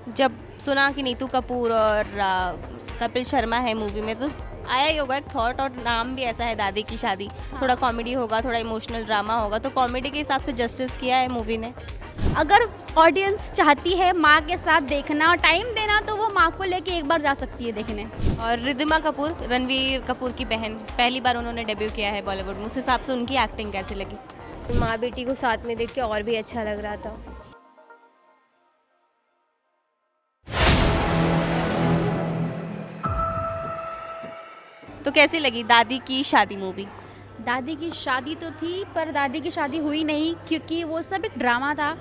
जब सुना कि नीतू कपूर और कपिल शर्मा है मूवी में तो आया ही होगा एक थॉट, और नाम भी ऐसा है दादी की शादी। थोड़ा कॉमेडी होगा, थोड़ा इमोशनल ड्रामा होगा, तो कॉमेडी के हिसाब से जस्टिस किया है मूवी ने। अगर ऑडियंस चाहती है माँ के साथ देखना और टाइम देना तो वो माँ को लेके एक बार जा सकती है देखने। और रिद्धिमा कपूर, रणवीर कपूर की बहन, पहली बार उन्होंने डेब्यू किया है बॉलीवुड में, उस हिसाब से उनकी एक्टिंग कैसी लगी? माँ बेटी को साथ में देख के और भी अच्छा लग रहा था। तो कैसी लगी दादी की शादी मूवी? दादी की शादी तो थी पर दादी की शादी हुई नहीं क्योंकि वो सब एक ड्रामा था।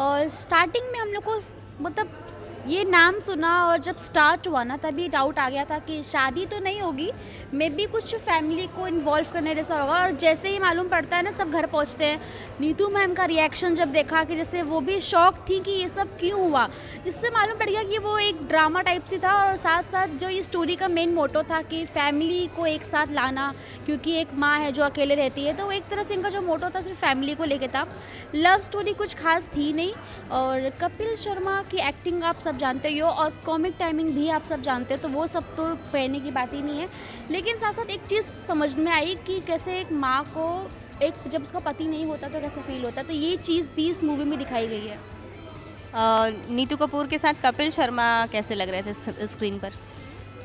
और स्टार्टिंग में हम लोग को मतलब ये नाम सुना और जब स्टार्ट हुआ ना तभी डाउट आ गया था कि शादी तो नहीं होगी, मे बी कुछ फैमिली को इन्वॉल्व करने जैसा होगा। और जैसे ही मालूम पड़ता है ना सब घर पहुंचते हैं, नीतू मैम का रिएक्शन जब देखा कि जैसे वो भी शॉक थी कि ये सब क्यों हुआ, इससे मालूम पड़ गया कि वो एक ड्रामा टाइप से था। और साथ साथ जो ये स्टोरी का मेन मोटो था कि फैमिली को एक साथ लाना, क्योंकि एक माँ है जो अकेले रहती है, तो एक तरह से इनका जो मोटो था सिर्फ फैमिली को लेके था। लव स्टोरी कुछ खास थी नहीं। और कपिल शर्मा की एक्टिंग आप सब जानते हो और कॉमिक टाइमिंग भी आप सब जानते हो, तो वो सब तो कहने की बात ही नहीं है। लेकिन साथ साथ एक चीज़ समझ में आई कि कैसे एक माँ को एक जब उसका पति नहीं होता तो कैसे फील होता है, तो ये चीज़ भी इस मूवी में दिखाई गई है। नीतू कपूर के साथ कपिल शर्मा कैसे लग रहे थे स्क्रीन पर?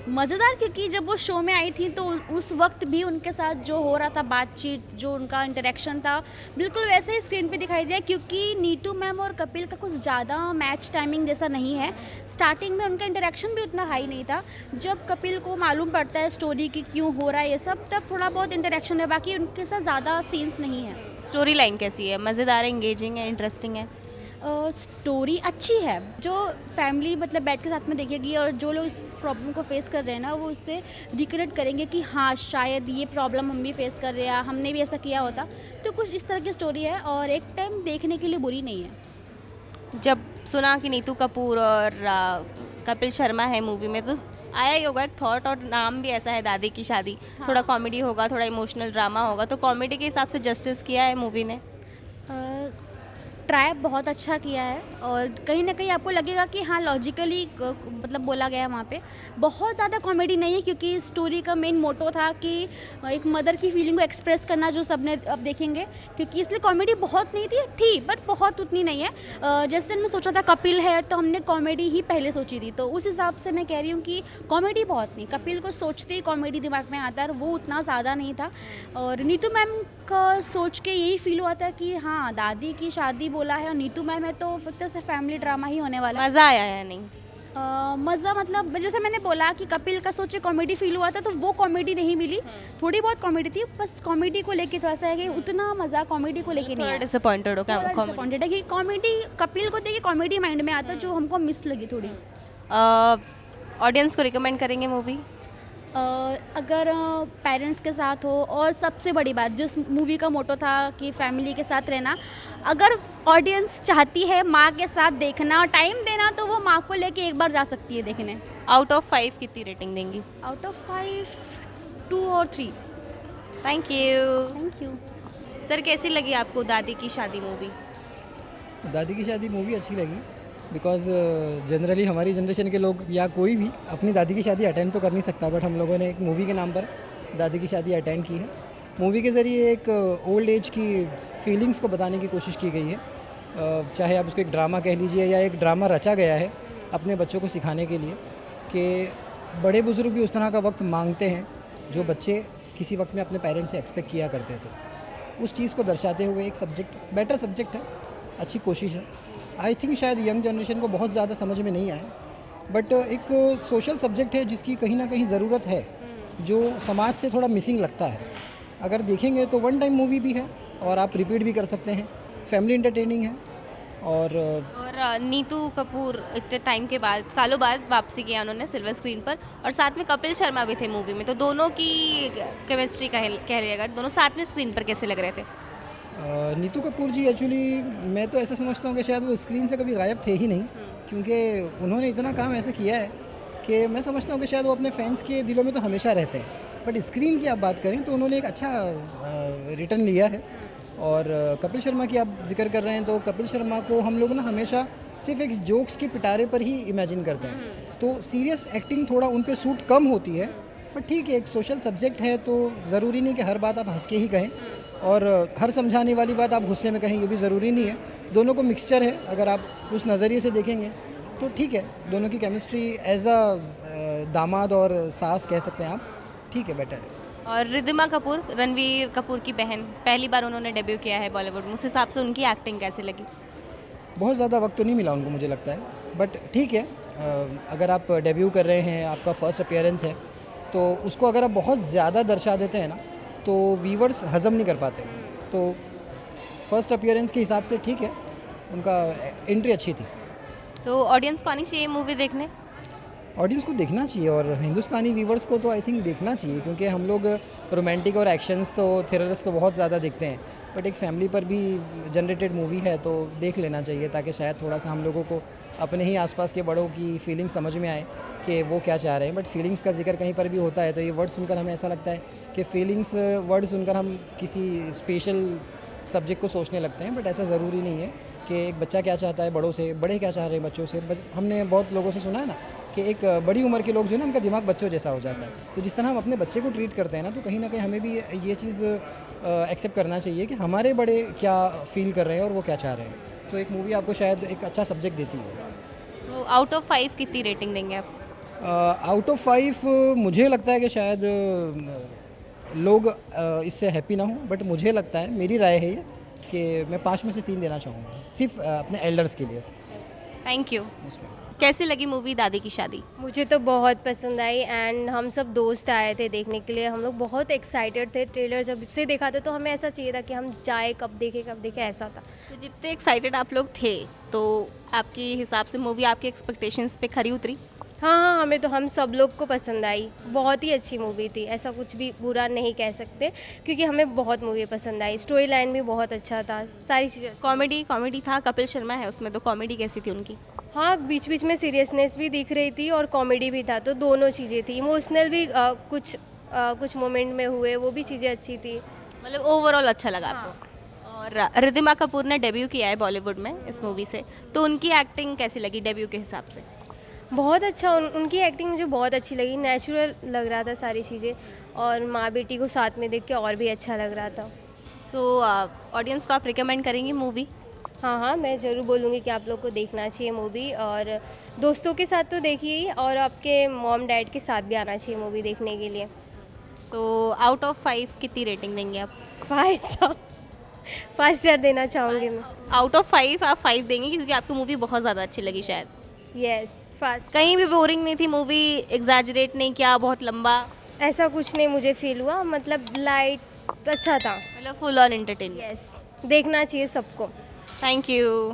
मज़ेदार, क्योंकि जब वो शो में आई थी तो उस वक्त भी उनके साथ जो हो रहा था बातचीत, जो उनका इंटरेक्शन था, बिल्कुल वैसे ही स्क्रीन पे दिखाई दिया। क्योंकि नीतू मैम और कपिल का कुछ ज़्यादा मैच टाइमिंग जैसा नहीं है। स्टार्टिंग में उनका इंटरेक्शन भी उतना हाई नहीं था। जब कपिल को मालूम पड़ता है स्टोरी की क्यों हो रहा है ये सब, तब थोड़ा बहुत इंटरेक्शन है, बाकी उनके साथ ज़्यादा सीन्स नहीं है। स्टोरी लाइन कैसी है? मज़ेदार है, इंगेजिंग है, इंटरेस्टिंग है? स्टोरी अच्छी है, जो फैमिली मतलब बैठ के साथ में देखेगी और जो लोग इस प्रॉब्लम को फेस कर रहे हैं ना वो इससे रिकनेक्ट करेंगे कि हाँ शायद ये प्रॉब्लम हम भी फेस कर रहे हैं, हमने भी ऐसा किया होता। तो कुछ इस तरह की स्टोरी है और एक टाइम देखने के लिए बुरी नहीं है। जब सुना कि नीतू कपूर और कपिल शर्मा है मूवी में तो आया ही होगा एक थॉट, और नाम भी ऐसा है दादी की शादी। थोड़ा कॉमेडी होगा, थोड़ा इमोशनल ड्रामा होगा, तो कॉमेडी के हिसाब से जस्टिस किया है मूवी ने। ट्राई बहुत अच्छा किया है और कहीं ना कहीं आपको लगेगा कि हाँ लॉजिकली मतलब बोला गया है वहाँ पे। बहुत ज़्यादा कॉमेडी नहीं है क्योंकि स्टोरी का मेन मोटो था कि एक मदर की फीलिंग को एक्सप्रेस करना, जो सबने अब देखेंगे, क्योंकि इसलिए कॉमेडी बहुत नहीं थी बट बहुत उतनी नहीं है। जैसे मैं सोचा था कपिल है तो हमने कॉमेडी ही पहले सोची थी, तो उस हिसाब से मैं कह रही हूँ कि कॉमेडी बहुत नहीं। कपिल को सोचते ही कॉमेडी दिमाग में आता है, वो उतना ज़्यादा नहीं था। और नीतू मैम का सोच के यही फील हुआ था कि हाँ दादी की शादी बोला है और नीतू मैम है तो फिर से फैमिली ड्रामा ही होने वाला है। मज़ा आया या नहीं? मज़ा मतलब जैसे मैंने बोला कि कपिल का सोचे कॉमेडी फील हुआ था, तो वो कॉमेडी नहीं मिली। थोड़ी बहुत कॉमेडी थी, बस कॉमेडी को लेके थोड़ा सा है कि उतना मज़ा कॉमेडी को लेके नहीं आया। डिसअपॉइंटेड हो क्या? डिसअपॉइंटेड है कि कॉमेडी कपिल को देखिए कॉमेडी माइंड में आता जो हमको मिस लगी थोड़ी। ऑडियंस को रिकमेंड करेंगे मूवी? अगर पेरेंट्स के साथ हो, और सबसे बड़ी बात जिस मूवी का मोटो था कि फैमिली के साथ रहना, अगर ऑडियंस चाहती है माँ के साथ देखना और टाइम देना तो वो माँ को लेके एक बार जा सकती है देखने। आउट ऑफ 5 कितनी रेटिंग देंगी? आउट ऑफ 5 2 और 3। Thank you. Thank you. Sir कैसी लगी आपको दादी की शादी मूवी? दादी की शादी मूवी अच्छी लगी बिकॉज़ जनरली हमारी जनरेशन के लोग या कोई भी अपनी दादी की शादी अटेंड तो कर नहीं सकता, बट हम लोगों ने एक मूवी के नाम पर दादी की शादी अटेंड की है। मूवी के ज़रिए एक ओल्ड एज की फीलिंग्स को बताने की कोशिश की गई है। चाहे आप उसको एक ड्रामा कह लीजिए या एक ड्रामा रचा गया है अपने बच्चों को सिखाने के लिए कि बड़े बुज़ुर्ग भी उस तरह का वक्त मांगते हैं जो बच्चे किसी वक्त में अपने पेरेंट्स से एक्सपेक्ट किया करते थे। उस चीज़ को दर्शाते हुए एक सब्जेक्ट, बेटर सब्जेक्ट है, अच्छी कोशिश है। आई थिंक शायद यंग जनरेशन को बहुत ज़्यादा समझ में नहीं आया, बट एक सोशल सब्जेक्ट है जिसकी कहीं ना कहीं ज़रूरत है, जो समाज से थोड़ा मिसिंग लगता है। अगर देखेंगे तो वन टाइम मूवी भी है और आप रिपीट भी कर सकते हैं, फैमिली एंटरटेनिंग है। और नीतू कपूर इतने टाइम के बाद, सालों बाद वापसी किया उन्होंने सिल्वर स्क्रीन पर, और साथ में कपिल शर्मा भी थे मूवी में, तो दोनों की केमिस्ट्री कह रही अगर दोनों साथ में स्क्रीन पर कैसे लग रहे थे? नीतू कपूर जी एक्चुअली मैं तो ऐसा समझता हूँ कि शायद वो स्क्रीन से कभी गायब थे ही नहीं, क्योंकि उन्होंने इतना काम ऐसा किया है कि मैं समझता हूँ कि शायद वो अपने फैंस के दिलों में तो हमेशा रहते हैं। बट स्क्रीन की आप बात करें तो उन्होंने एक अच्छा रिटर्न लिया है। और कपिल शर्मा की आप जिक्र कर रहे हैं तो कपिल शर्मा को हम लोग ना हमेशा सिर्फ एक जोक्स के पिटारे पर ही इमेजिन करते हैं। तो सीरियस एक्टिंग थोड़ा उन पे सूट कम होती है, पर ठीक है, एक सोशल सब्जेक्ट है तो ज़रूरी नहीं कि हर बात आप हंस के ही कहें और हर समझाने वाली बात आप गुस्से में कहें, ये भी ज़रूरी नहीं है। दोनों को मिक्सचर है, अगर आप उस नज़रिए से देखेंगे तो ठीक है। दोनों की केमिस्ट्री एज अ दामाद और सास कह सकते हैं आप, ठीक है, बेटर है। और रिद्धिमा कपूर, रणवीर कपूर की बहन, पहली बार उन्होंने डेब्यू किया है बॉलीवुड में, उस हिसाब से उनकी एक्टिंग कैसे लगी? बहुत ज़्यादा वक्त तो नहीं मिला उनको, मुझे लगता है, बट ठीक है। अगर आप डेब्यू कर रहे हैं, आपका फर्स्ट अपीयरेंस है, तो उसको अगर आप बहुत ज़्यादा दर्शा देते हैं ना, तो व्यूवर्स हज़म नहीं कर पाते। तो फर्स्ट अपीयरेंस के हिसाब से ठीक है, उनका एंट्री अच्छी थी। तो ऑडियंस को आनी चाहिए मूवी देखने? ऑडियंस को देखना चाहिए और हिंदुस्तानी व्यूवर्स को तो आई थिंक देखना चाहिए, क्योंकि हम लोग रोमांटिक और एक्शंस तो थ्रिलर्स तो बहुत ज़्यादा देखते हैं, बट एक फैमिली पर भी जनरेटेड मूवी है तो देख लेना चाहिए, ताकि शायद थोड़ा सा हम लोगों को अपने ही आसपास के बड़ों की फीलिंग्स समझ में आए कि वो क्या चाह रहे हैं। बट फीलिंग्स का जिक्र कहीं पर भी होता है तो ये वर्ड सुनकर हमें ऐसा लगता है कि फीलिंग्स वर्ड सुनकर हम किसी स्पेशल सब्जेक्ट को सोचने लगते हैं, बट ऐसा ज़रूरी नहीं है कि एक बच्चा क्या चाहता है बड़ों से, बड़े क्या चाह रहे हैं बच्चों से। हमने बहुत लोगों से सुना है ना कि एक बड़ी उम्र के लोग जो है ना, उनका दिमाग बच्चों जैसा हो जाता है। तो जिस तरह हम अपने बच्चे को ट्रीट करते हैं ना, तो कहीं ना कहीं हमें भी ये चीज़ एक्सेप्ट करना चाहिए कि हमारे बड़े क्या फील कर रहे हैं और वो क्या चाह रहे हैं। तो एक मूवी आपको शायद एक अच्छा सब्जेक्ट देती है। तो आउट ऑफ 5 कितनी रेटिंग देंगे आप? आउट ऑफ 5 मुझे लगता है कि शायद लोग इससे हैप्पी ना हो, बट मुझे लगता है, मेरी राय है ये, कि मैं 5 में से 3 देना चाहूँगा, सिर्फ अपने एल्डर्स के लिए। Thank you. उसमें कैसी लगी मूवी दादी की शादी? मुझे तो बहुत पसंद आई एंड हम सब दोस्त आए थे देखने के लिए। हम लोग बहुत एक्साइटेड थे। ट्रेलर जब से देखा था तो हमें ऐसा चाहिए था कि हम जाए, कब देखें, ऐसा था। तो जितने एक्साइटेड आप लोग थे, तो आपके हिसाब से मूवी आपके एक्सपेक्टेशंस पे खरी उतरी? हाँ, हमें तो हम सब लोग को पसंद आई। बहुत ही अच्छी मूवी थी, ऐसा कुछ भी बुरा नहीं कह सकते, क्योंकि हमें बहुत मूवी पसंद आई। स्टोरी लाइन भी बहुत अच्छा था, सारी चीज़ें। कॉमेडी था, कपिल शर्मा है उसमें, तो कॉमेडी कैसी थी उनकी? हाँ, बीच बीच में सीरियसनेस भी दिख रही थी और कॉमेडी भी था, तो दोनों चीज़ें थी। इमोशनल भी कुछ मोमेंट में हुए, वो भी चीज़ें अच्छी थी। मतलब ओवरऑल अच्छा लगा आपको? और रिद्धिमा कपूर ने डेब्यू किया है बॉलीवुड में इस मूवी से, तो उनकी एक्टिंग कैसी लगी डेब्यू के हिसाब से? बहुत अच्छा, उनकी एक्टिंग मुझे बहुत अच्छी लगी। नेचुरल लग रहा था सारी चीज़ें, और माँ बेटी को साथ में देख के और भी अच्छा लग रहा था। तो ऑडियंस को आप रिकमेंड करेंगी मूवी? हाँ, मैं ज़रूर बोलूँगी कि आप लोग को देखना चाहिए मूवी, और दोस्तों के साथ तो देखिए ही, और आपके मॉम डैड के साथ भी आना चाहिए मूवी देखने के लिए। तो आउट ऑफ 5 कितनी रेटिंग देंगे आप? 5 स्टार 5 स्टार देना चाहूँगी मैं। आउट ऑफ 5 आप 5 देंगे क्योंकि आपको मूवी बहुत ज़्यादा अच्छी लगी शायद? यस, 5। कहीं भी बोरिंग नहीं थी मूवी? एग्जैजरेट नहीं किया, बहुत लंबा? ऐसा कुछ नहीं मुझे फील हुआ, मतलब लाइट अच्छा था। मतलब फुल ऑन एंटरटेनमेंट? यस, देखना चाहिए सबको। Thank you.